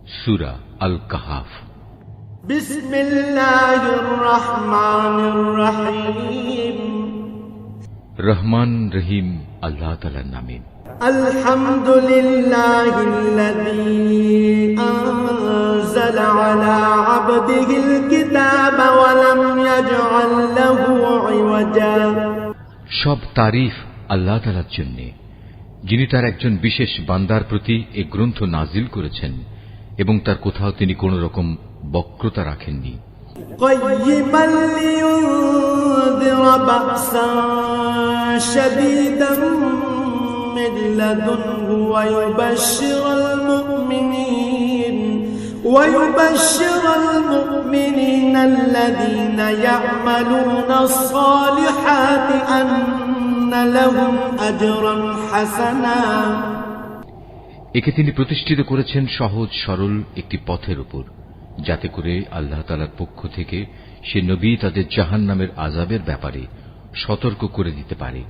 সূরা আল কাহাফ। বিসমিল্লাহির রহমানির রহিম। রহমান রহিম আল্লাহ তাআলার নামে। আলহামদুলিল্লাহিল্লাযী আনজালা আলা আবদিহিল কিতাবা ওয়া লাম ইয়াজআল লাহু ইওয়াজা। সব তারিফ আল্লাহ তাআলার জন্য, যিনি তার একজন বিশেষ বান্দার প্রতি এ গ্রন্থ নাজিল করেছেন এবং তার কোথাও তিনি কোন রকম বক্রতা রাখেননি। কাইয়িমান লিয়ুনযিরা বা'সান শাদীদান মিন লাদুনহু ওয়া ইউবাশশিরাল মুমিনিনা আল্লাযীনা ইয়া'মালুনাস সালিহাতি আন্না লাহুম আজরান হাসানা। একে তিনি প্রতিষ্ঠিত করেছেন সহজ সরল একটি পথের উপর, যাতে করে আল্লাহ তাআলার পক্ষ থেকে সে নবী তাদের জাহান্নামের আযাবের ব্যাপারে সতর্ক করে দিতে পারে,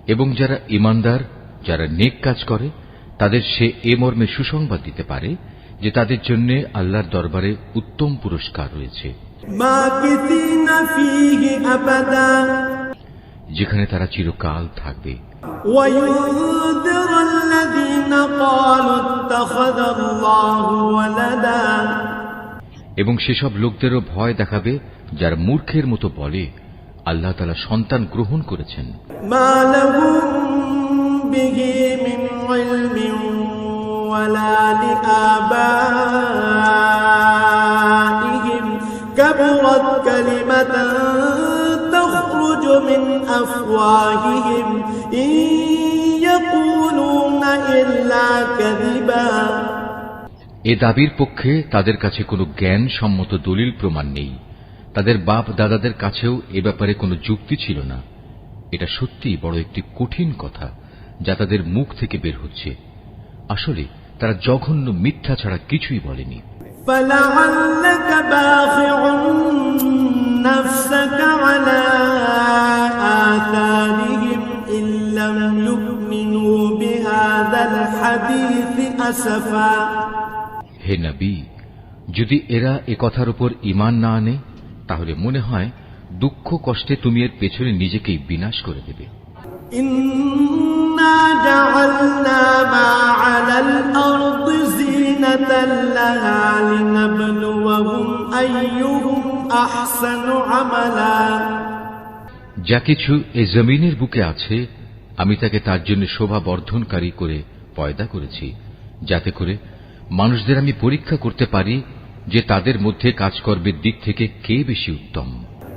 এবং যারা ঈমানদার, যারা নেক কাজ করে, তাদের সে এ মর্মে সুসংবাদ দিতে পারে যে তাদের জন্য আল্লাহর দরবারে উত্তম পুরস্কার রয়েছে, যেখানে তারা চিরকাল থাকবে। এবং সেসব লোকদেরও ভয় দেখাবে যারা মূর্খের মতো বলে আল্লাহ তাআলা সন্তান গ্রহণ করেছেন। كبرت كلمة تخرج من أفواههم إن يقولون إلا كذبا। এ দাবির পক্ষে তাদের কাছে কোনো জ্ঞান সম্মত দলিল প্রমাণ নেই। তাদের বাপ দাদাদের কাছেও এ ব্যাপারে কোনো যুক্তি ছিল না। এটা সত্যিই বড় একটি কঠিন কথা যা তাদের মুখ থেকে বের হচ্ছে। আসলে তারা জঘন্য মিথ্যা ছাড়া কিছুই বলেনি। فلعلك باخع نفسك على آثارهم إن لم يؤمنوا بهذا الحديث أسفا। হে নবী, যদি এরা এ কথার উপর ঈমান না আনে, তাহলে মনে হয় দুঃখ কষ্টে তুমি এর পেছনে নিজেকেই বিনাশ করে দেবে। ইন্না জাআলনা মা আলাল আরদি জিনাতাল লাহা লিনাবলুয়াহুম আইয়ুহুম আহসানু আমালা। যা কিছু এই জমিনের বুকে আছে, আমি তাকে তার জন্য শোভা বর্ধনকারী করে পয়দা করেছি, যাতে করে মানুষদের আমি পরীক্ষা করতে পারি যে তাদের মধ্যে কাজকর্মের দিক থেকে কে বেশি উত্তম।